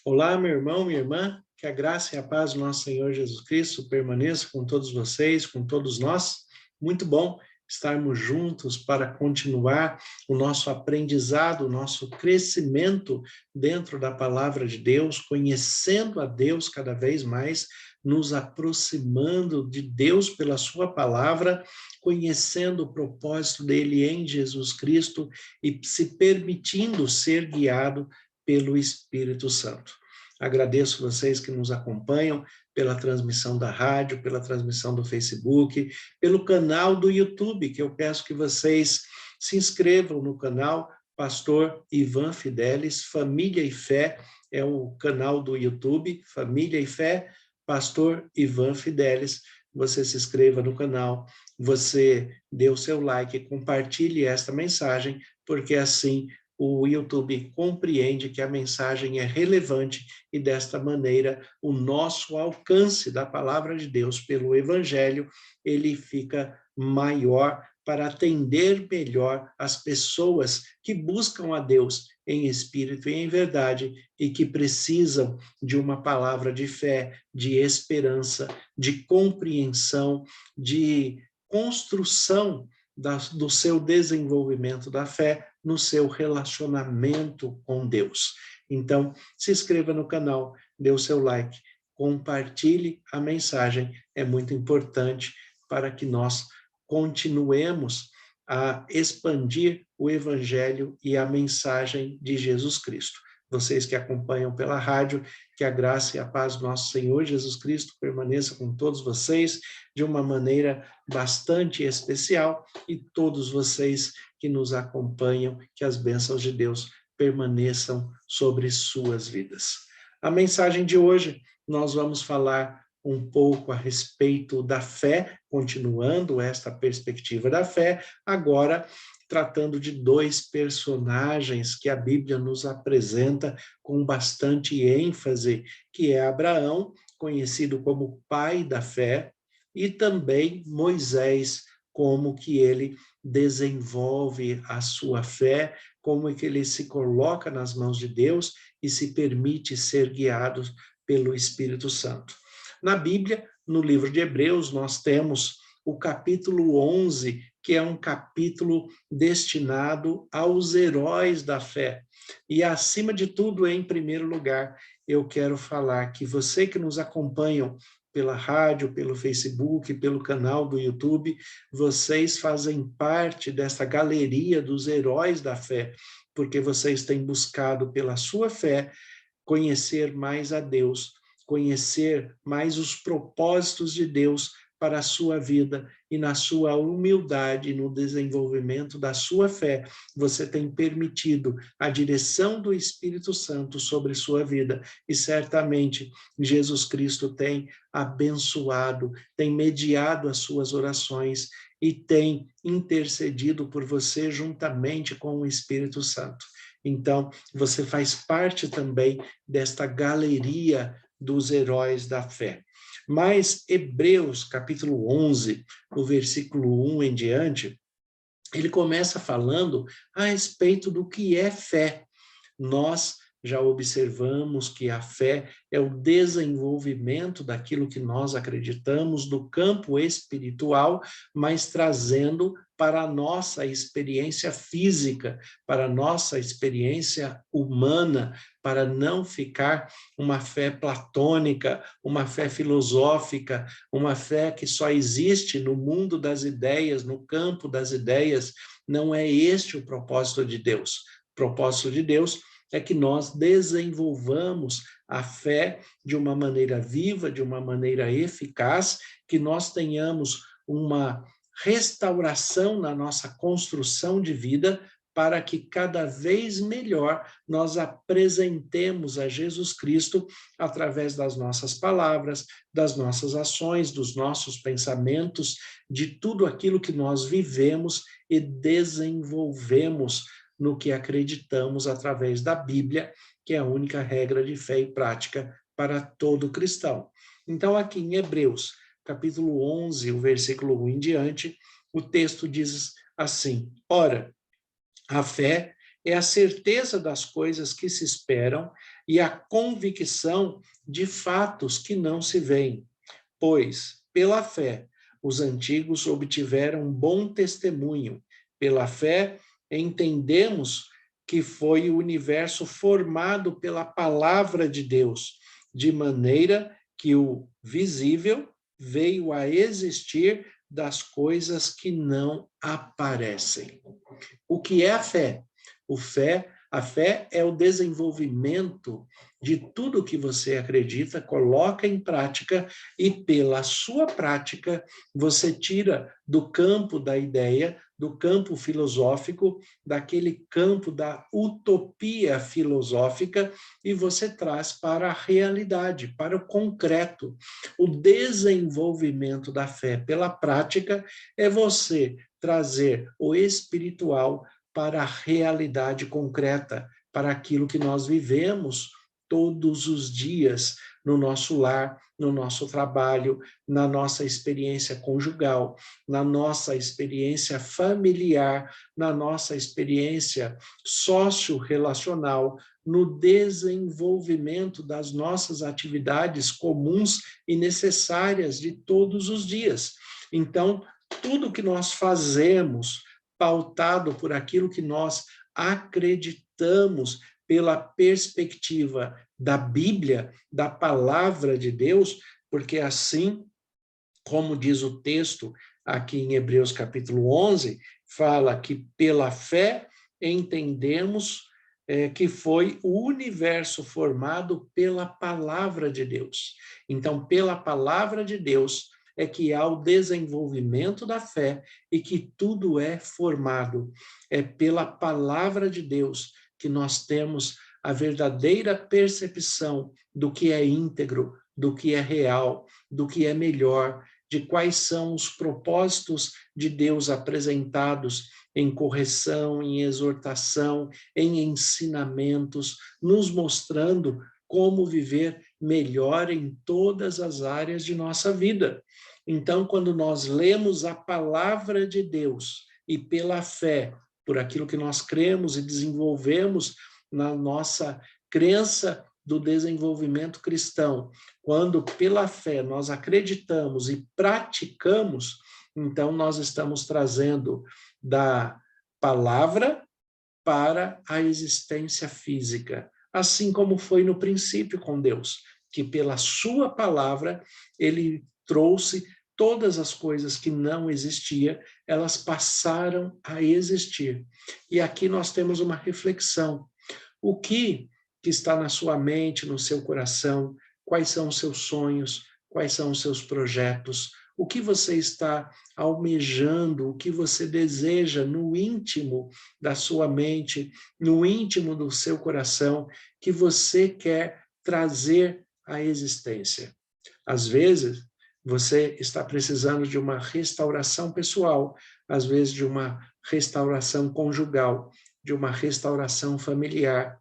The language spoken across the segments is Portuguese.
Olá, meu irmão, minha irmã, que a graça e a paz do nosso Senhor Jesus Cristo permaneça com todos vocês, com todos nós. Muito bom estarmos juntos para continuar o nosso aprendizado, o nosso crescimento dentro da palavra de Deus, conhecendo a Deus cada vez mais, nos aproximando de Deus pela sua palavra, conhecendo o propósito dele em Jesus Cristo e se permitindo ser guiado pelo Espírito Santo. Agradeço vocês que nos acompanham pela transmissão da rádio, pela transmissão do Facebook, pelo canal do YouTube, que eu peço que vocês se inscrevam no canal Pastor Ivan Fidelis, Família e Fé, é o canal do YouTube, Família e Fé, Pastor Ivan Fidelis. Você se inscreva no canal, você dê o seu like, compartilhe esta mensagem, porque assim o YouTube compreende que a mensagem é relevante e, desta maneira, o nosso alcance da palavra de Deus pelo Evangelho, ele fica maior para atender melhor as pessoas que buscam a Deus em espírito e em verdade e que precisam de uma palavra de fé, de esperança, de compreensão, de construção do seu desenvolvimento da fé no seu relacionamento com Deus. Então, se inscreva no canal, dê o seu like, compartilhe a mensagem, é muito importante para que nós continuemos a expandir o Evangelho e a mensagem de Jesus Cristo. Vocês que acompanham pela rádio, que a graça e a paz do nosso Senhor Jesus Cristo permaneça com todos vocês de uma maneira bastante especial e todos vocês que nos acompanham, que as bênçãos de Deus permaneçam sobre suas vidas. A mensagem de hoje, nós vamos falar um pouco a respeito da fé, continuando esta perspectiva da fé, agora tratando de dois personagens que a Bíblia nos apresenta com bastante ênfase, que é Abraão, conhecido como pai da fé, e também Moisés, como que ele desenvolve a sua fé, como que ele se coloca nas mãos de Deus e se permite ser guiado pelo Espírito Santo. Na Bíblia, no livro de Hebreus, nós temos o capítulo 11, que é um capítulo destinado aos heróis da fé. E, acima de tudo, em primeiro lugar, eu quero falar que você que nos acompanha pela rádio, pelo Facebook, pelo canal do YouTube, vocês fazem parte dessa galeria dos heróis da fé, porque vocês têm buscado pela sua fé conhecer mais a Deus, conhecer mais os propósitos de Deus para a sua vida e na sua humildade, no desenvolvimento da sua fé, você tem permitido a direção do Espírito Santo sobre sua vida e certamente Jesus Cristo tem abençoado, tem mediado as suas orações e tem intercedido por você juntamente com o Espírito Santo. Então, você faz parte também desta galeria dos heróis da fé. Mas Hebreus, capítulo 11, o versículo 1 em diante, ele começa falando a respeito do que é fé. Nós já observamos que a fé é o desenvolvimento daquilo que nós acreditamos do campo espiritual, mas trazendo para a nossa experiência física, para a nossa experiência humana, para não ficar uma fé platônica, uma fé filosófica, uma fé que só existe no mundo das ideias, no campo das ideias. Não é este o propósito de Deus. O propósito de Deus é que nós desenvolvamos a fé de uma maneira viva, de uma maneira eficaz, que nós tenhamos uma restauração na nossa construção de vida, para que cada vez melhor nós apresentemos a Jesus Cristo através das nossas palavras, das nossas ações, dos nossos pensamentos, de tudo aquilo que nós vivemos e desenvolvemos no que acreditamos através da Bíblia, que é a única regra de fé e prática para todo cristão. Então, aqui em Hebreus, capítulo 11, o versículo 1 em diante, o texto diz assim: ora, a fé é a certeza das coisas que se esperam e a convicção de fatos que não se veem. Pois, pela fé, os antigos obtiveram bom testemunho. Pela fé, entendemos que foi o universo formado pela palavra de Deus, de maneira que o visível veio a existir das coisas que não aparecem. O que é a fé? A fé é o desenvolvimento de tudo que você acredita, coloca em prática e pela sua prática você tira do campo da ideia, do campo filosófico, daquele campo da utopia filosófica e você traz para a realidade, para o concreto. O desenvolvimento da fé pela prática é você trazer o espiritual para a realidade concreta, para aquilo que nós vivemos todos os dias no nosso lar, no nosso trabalho, na nossa experiência conjugal, na nossa experiência familiar, na nossa experiência socio-relacional, no desenvolvimento das nossas atividades comuns e necessárias de todos os dias. Então, tudo que nós fazemos, pautado por aquilo que nós acreditamos, pela perspectiva da Bíblia, da palavra de Deus, porque assim, como diz o texto aqui em Hebreus capítulo 11, fala que pela fé entendemos que foi o universo formado pela palavra de Deus. Então, pela palavra de Deus, é que há o desenvolvimento da fé e que tudo é formado. É pela palavra de Deus que nós temos a verdadeira percepção do que é íntegro, do que é real, do que é melhor, de quais são os propósitos de Deus apresentados em correção, em exortação, em ensinamentos, nos mostrando como viver melhor em todas as áreas de nossa vida. Então, quando nós lemos a palavra de Deus e pela fé, por aquilo que nós cremos e desenvolvemos na nossa crença do desenvolvimento cristão, quando pela fé nós acreditamos e praticamos, então nós estamos trazendo da palavra para a existência física, assim como foi no princípio com Deus, que pela sua palavra ele trouxe todas as coisas que não existiam, elas passaram a existir. E aqui nós temos uma reflexão. O que está na sua mente, no seu coração? Quais são os seus sonhos? Quais são os seus projetos? O que você está almejando? O que você deseja no íntimo da sua mente, no íntimo do seu coração, que você quer trazer à existência? Às vezes, você está precisando de uma restauração pessoal, às vezes de uma restauração conjugal, de uma restauração familiar.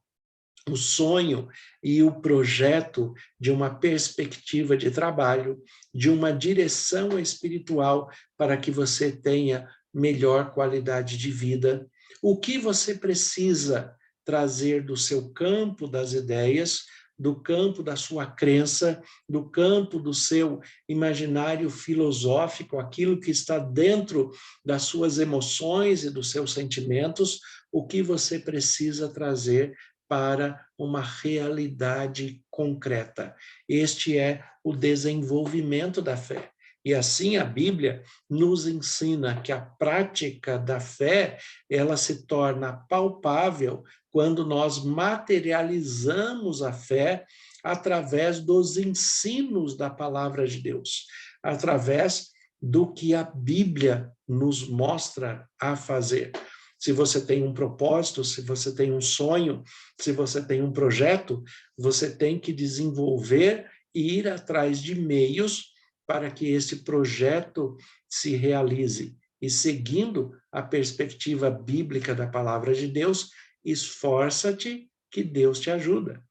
O sonho e o projeto de uma perspectiva de trabalho, de uma direção espiritual para que você tenha melhor qualidade de vida. O que você precisa trazer do seu campo das ideias, do campo da sua crença, do campo do seu imaginário filosófico, aquilo que está dentro das suas emoções e dos seus sentimentos, o que você precisa trazer para uma realidade concreta. Este é o desenvolvimento da fé. E assim a Bíblia nos ensina que a prática da fé, ela se torna palpável quando nós materializamos a fé através dos ensinos da palavra de Deus, através do que a Bíblia nos mostra a fazer. Se você tem um propósito, se você tem um sonho, se você tem um projeto, você tem que desenvolver e ir atrás de meios para que esse projeto se realize. E seguindo a perspectiva bíblica da palavra de Deus, esforça-te que Deus te ajuda.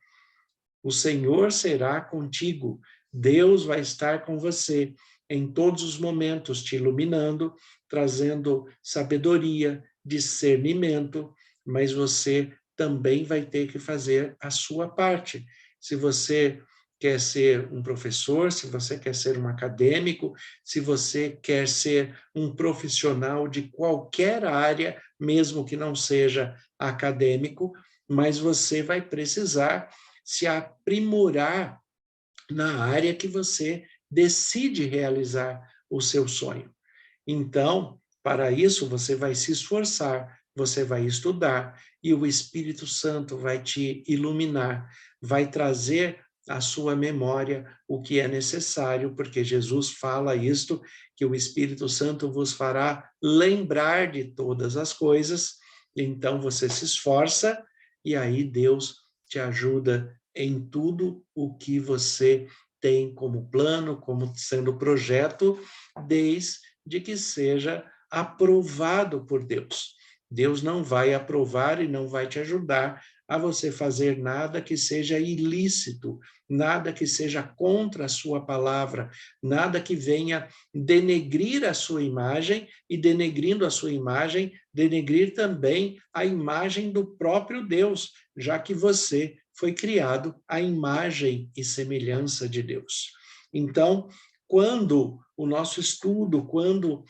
O Senhor será contigo, Deus vai estar com você em todos os momentos, te iluminando, trazendo sabedoria, discernimento, mas você também vai ter que fazer a sua parte. Se você quer ser um professor, se você quer ser um acadêmico, se você quer ser um profissional de qualquer área, mesmo que não seja acadêmico, mas você vai precisar se aprimorar na área que você decide realizar o seu sonho. Então, para isso, você vai se esforçar, você vai estudar, e o Espírito Santo vai te iluminar, vai trazer à sua memória o que é necessário, porque Jesus fala isto, que o Espírito Santo vos fará lembrar de todas as coisas, então você se esforça, e aí Deus te ajuda em tudo o que você tem como plano, como sendo projeto, desde que seja aprovado por Deus. Deus não vai aprovar e não vai te ajudar a você fazer nada que seja ilícito, nada que seja contra a sua palavra, nada que venha denegrir a sua imagem e, denegrindo a sua imagem, denegrir também a imagem do próprio Deus, já que você foi criado à imagem e semelhança de Deus. Então, quando o nosso estudo, quando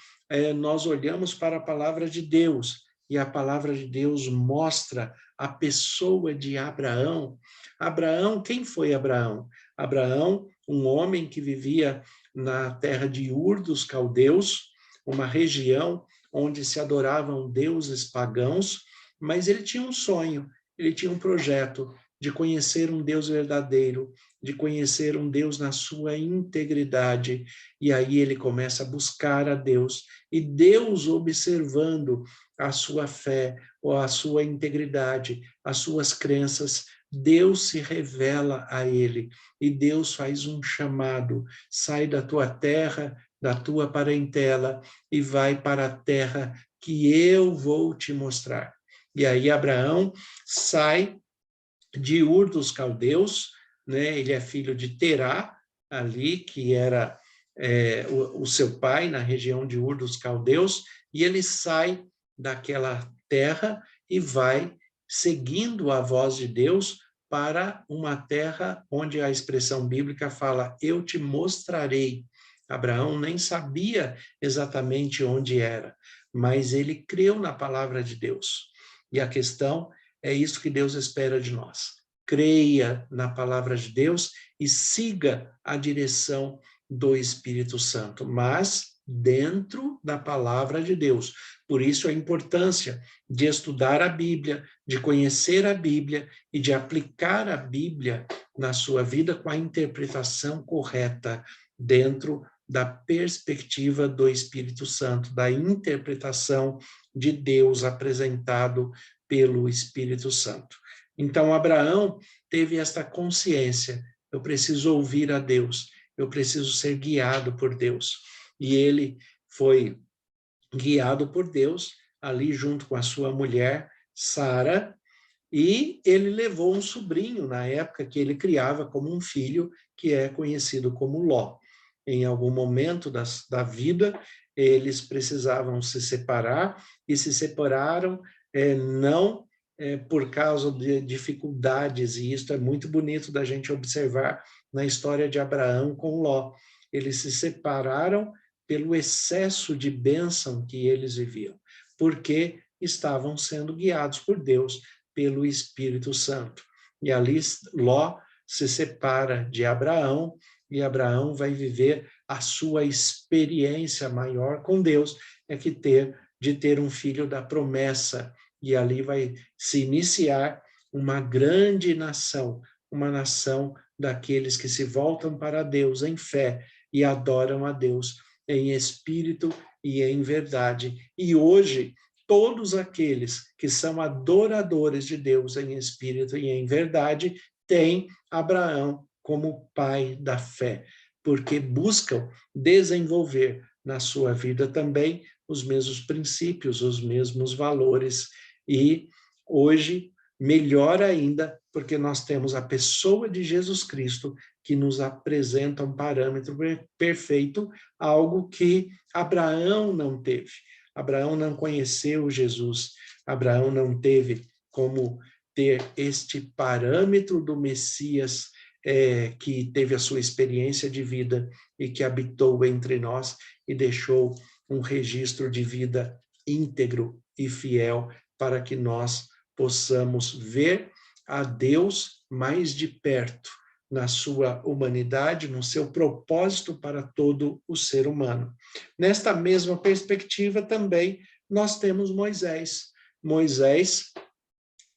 nós olhamos para a palavra de Deus, e a palavra de Deus mostra a pessoa de Abraão. Abraão, quem foi Abraão? Abraão, um homem que vivia na terra de Ur dos Caldeus, uma região onde se adoravam deuses pagãos, mas ele tinha um sonho, ele tinha um projeto de conhecer um Deus verdadeiro, de conhecer um Deus na sua integridade, e aí ele começa a buscar a Deus, e Deus, observando a sua fé, ou a sua integridade, as suas crenças, Deus se revela a ele, e Deus faz um chamado: sai da tua terra, da tua parentela, e vai para a terra que eu vou te mostrar. E aí Abraão sai de Ur dos Caldeus, né? Ele é filho de Terá, ali, que era o seu pai, na região de Ur dos Caldeus, e ele sai daquela terra e vai seguindo a voz de Deus para uma terra onde a expressão bíblica fala: eu te mostrarei. Abraão nem sabia exatamente onde era, mas ele creu na palavra de Deus. E a questão é isso que Deus espera de nós. Creia na palavra de Deus e siga a direção do Espírito Santo, mas dentro da palavra de Deus. Por isso a importância de estudar a Bíblia, de conhecer a Bíblia e de aplicar a Bíblia na sua vida com a interpretação correta, dentro da perspectiva do Espírito Santo, da interpretação de Deus apresentado pelo Espírito Santo. Então, Abraão teve esta consciência: eu preciso ouvir a Deus, eu preciso ser guiado por Deus. E ele foi guiado por Deus, ali junto com a sua mulher, Sara, e ele levou um sobrinho, na época que ele criava como um filho, que é conhecido como Ló. Em algum momento da vida, eles precisavam se separar, e se separaram não por causa de dificuldades, e isso é muito bonito da gente observar na história de Abraão com Ló. Eles se separaram pelo excesso de bênção que eles viviam, porque estavam sendo guiados por Deus, pelo Espírito Santo. E ali Ló se separa de Abraão, e Abraão vai viver a sua experiência maior com Deus, de ter um filho da promessa, e ali vai se iniciar uma grande nação, uma nação daqueles que se voltam para Deus em fé e adoram a Deus em espírito e em verdade. E hoje, todos aqueles que são adoradores de Deus em espírito e em verdade têm Abraão como pai da fé, porque buscam desenvolver na sua vida também os mesmos princípios, os mesmos valores. E hoje, melhor ainda, porque nós temos a pessoa de Jesus Cristo, que nos apresenta um parâmetro perfeito, algo que Abraão não teve. Abraão não conheceu Jesus, Abraão não teve como ter este parâmetro do Messias que teve a sua experiência de vida e que habitou entre nós e deixou um registro de vida íntegro e fiel para que nós possamos ver a Deus mais de perto na sua humanidade, no seu propósito para todo o ser humano. Nesta mesma perspectiva também nós temos Moisés. Moisés,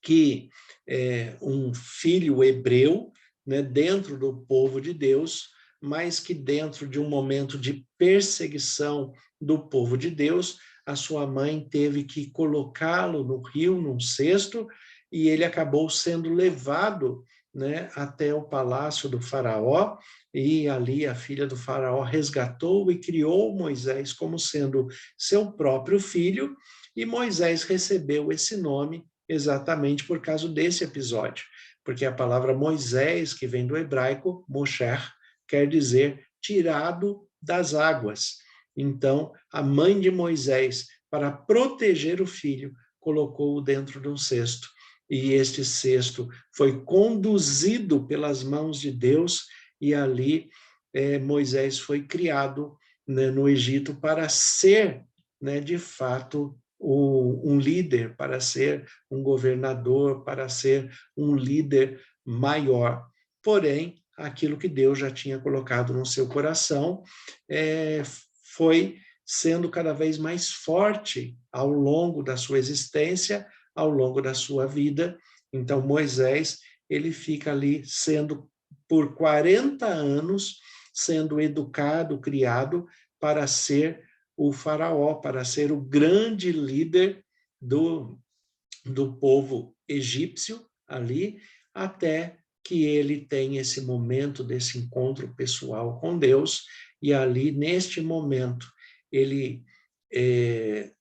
que é um filho hebreu, né, dentro do povo de Deus, mas que dentro de um momento de perseguição do povo de Deus, a sua mãe teve que colocá-lo no rio, num cesto, e ele acabou sendo levado, né, até o palácio do faraó, e ali a filha do faraó resgatou e criou Moisés como sendo seu próprio filho, e Moisés recebeu esse nome exatamente por causa desse episódio, porque a palavra Moisés, que vem do hebraico, Mosher, quer dizer tirado das águas. Então, a mãe de Moisés, para proteger o filho, colocou-o dentro de um cesto. E este cesto foi conduzido pelas mãos de Deus, e ali Moisés foi criado, né, no Egito para ser, né, de fato, um líder, para ser um governador, para ser um líder maior. Porém, aquilo que Deus já tinha colocado no seu coração foi sendo cada vez mais forte ao longo da sua existência, ao longo da sua vida. Então, Moisés, ele fica ali sendo, por 40 anos, sendo educado, criado para ser o faraó, para ser o grande líder do povo egípcio ali, até que ele tem esse momento desse encontro pessoal com Deus, e ali, neste momento, ele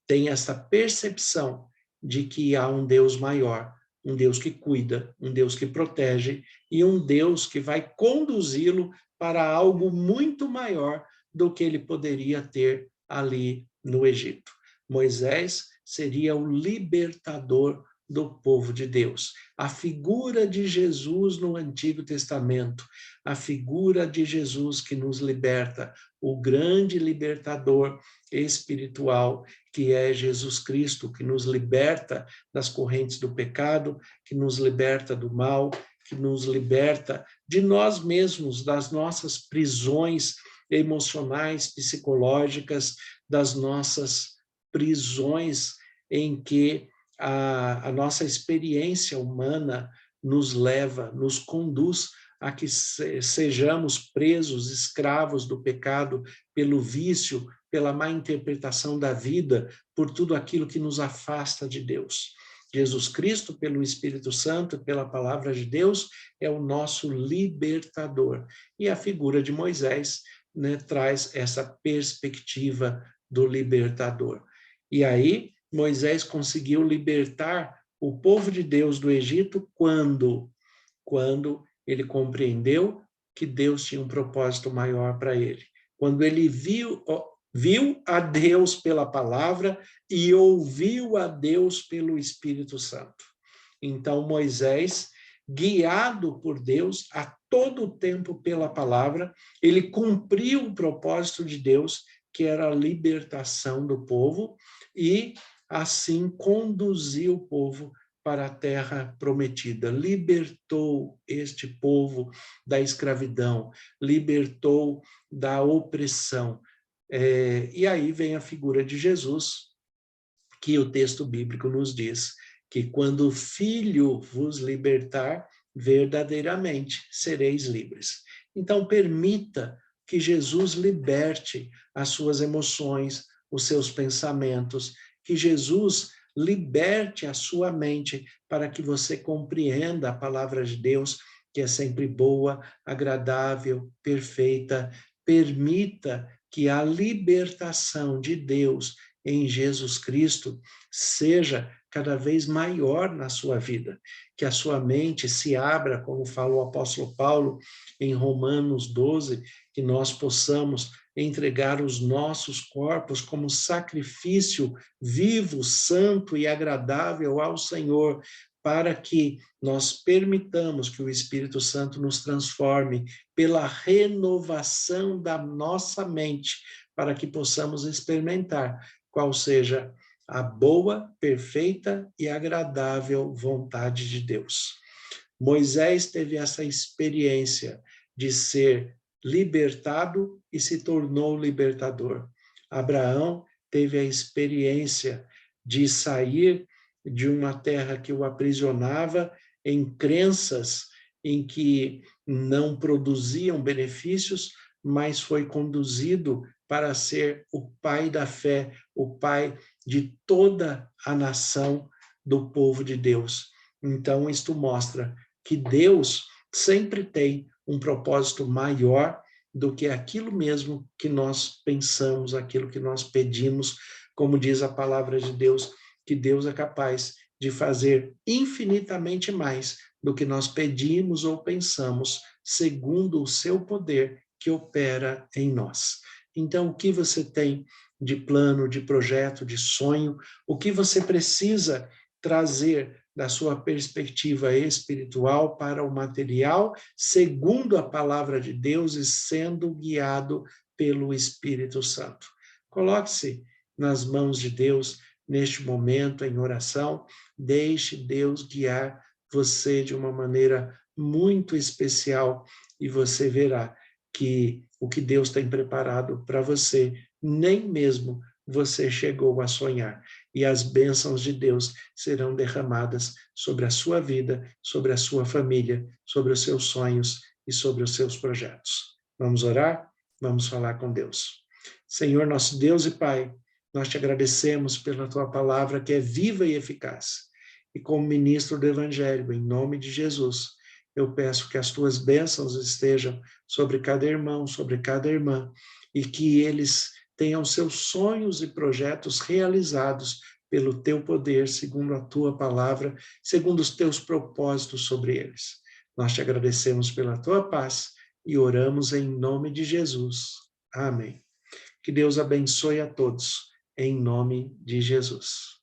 tem essa percepção de que há um Deus maior, um Deus que cuida, um Deus que protege, e um Deus que vai conduzi-lo para algo muito maior do que ele poderia ter ali no Egito. Moisés seria o libertador do povo de Deus. A figura de Jesus no Antigo Testamento, a figura de Jesus que nos liberta, o grande libertador espiritual, que é Jesus Cristo, que nos liberta das correntes do pecado, que nos liberta do mal, que nos liberta de nós mesmos, das nossas prisões emocionais, psicológicas, das nossas prisões em que a nossa experiência humana nos leva, nos conduz a que sejamos presos, escravos do pecado, pelo vício, pela má interpretação da vida, por tudo aquilo que nos afasta de Deus. Jesus Cristo, pelo Espírito Santo, pela palavra de Deus, é o nosso libertador. E a figura de Moisés, né, traz essa perspectiva do libertador. E aí, Moisés conseguiu libertar o povo de Deus do Egito quando ele compreendeu que Deus tinha um propósito maior para ele. Quando ele viu a Deus pela palavra e ouviu a Deus pelo Espírito Santo. Então, Moisés, guiado por Deus a todo tempo pela palavra, ele cumpriu o propósito de Deus, que era a libertação do povo, e assim conduziu o povo para a terra prometida, libertou este povo da escravidão, libertou da opressão. E aí vem a figura de Jesus, que o texto bíblico nos diz que quando o Filho vos libertar, verdadeiramente sereis livres. Então, permita que Jesus liberte as suas emoções, os seus pensamentos, que Jesus liberte a sua mente para que você compreenda a palavra de Deus, que é sempre boa, agradável, perfeita. Permita que a libertação de Deus em Jesus Cristo seja cada vez maior na sua vida, que a sua mente se abra, como fala o apóstolo Paulo em Romanos 12, que nós possamos entregar os nossos corpos como sacrifício vivo, santo e agradável ao Senhor, para que nós permitamos que o Espírito Santo nos transforme pela renovação da nossa mente, para que possamos experimentar qual seja a boa, perfeita e agradável vontade de Deus. Moisés teve essa experiência de ser libertado e se tornou libertador. Abraão teve a experiência de sair de uma terra que o aprisionava em crenças em que não produziam benefícios, mas foi conduzido para ser o pai da fé, o pai de toda a nação do povo de Deus. Então, isto mostra que Deus sempre tem um propósito maior do que aquilo mesmo que nós pensamos, aquilo que nós pedimos, como diz a palavra de Deus, que Deus é capaz de fazer infinitamente mais do que nós pedimos ou pensamos, segundo o seu poder que opera em nós. Então, o que você tem de plano, de projeto, de sonho, o que você precisa trazer da sua perspectiva espiritual para o material, segundo a palavra de Deus e sendo guiado pelo Espírito Santo. Coloque-se nas mãos de Deus neste momento em oração, deixe Deus guiar você de uma maneira muito especial e você verá que o que Deus tem preparado para você, nem mesmo você chegou a sonhar. E as bênçãos de Deus serão derramadas sobre a sua vida, sobre a sua família, sobre os seus sonhos e sobre os seus projetos. Vamos orar? Vamos falar com Deus. Senhor, nosso Deus e Pai, nós te agradecemos pela tua palavra que é viva e eficaz. E como ministro do Evangelho, em nome de Jesus, eu peço que as tuas bênçãos estejam sobre cada irmão, sobre cada irmã, e que eles tenham seus sonhos e projetos realizados pelo teu poder, segundo a tua palavra, segundo os teus propósitos sobre eles. Nós te agradecemos pela tua paz e oramos em nome de Jesus. Amém. Que Deus abençoe a todos, em nome de Jesus.